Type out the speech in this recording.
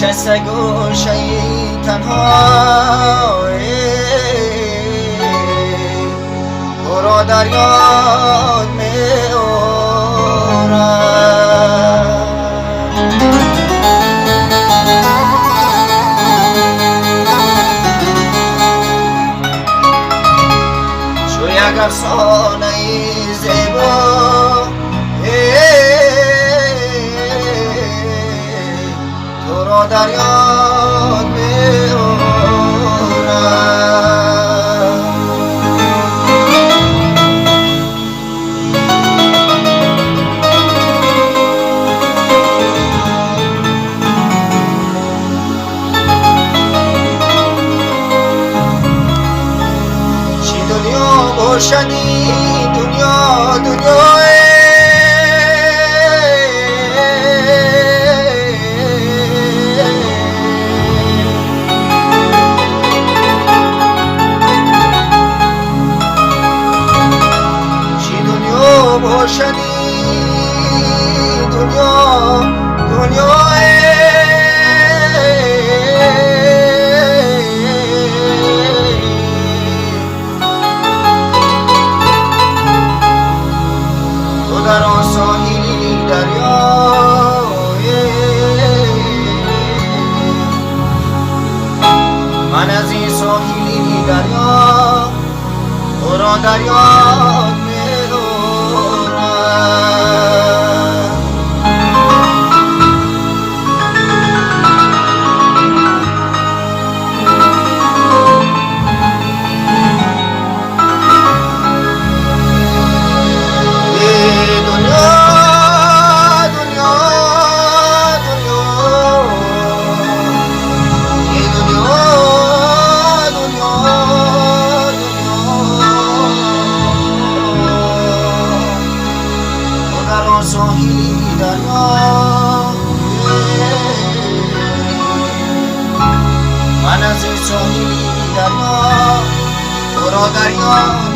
نشسته گوشه تنها تو را در یاد می آرم چو یک افسانه زیبا تو را در یاد می آرم چی دنیا باشدی دنیا دنیای باشدی دنیا دنیای تو در آن ساحلی دریای من از این ساحلی دریا تو را در یاد ساحلی دریا من از این ساحلی دریا تو را دریا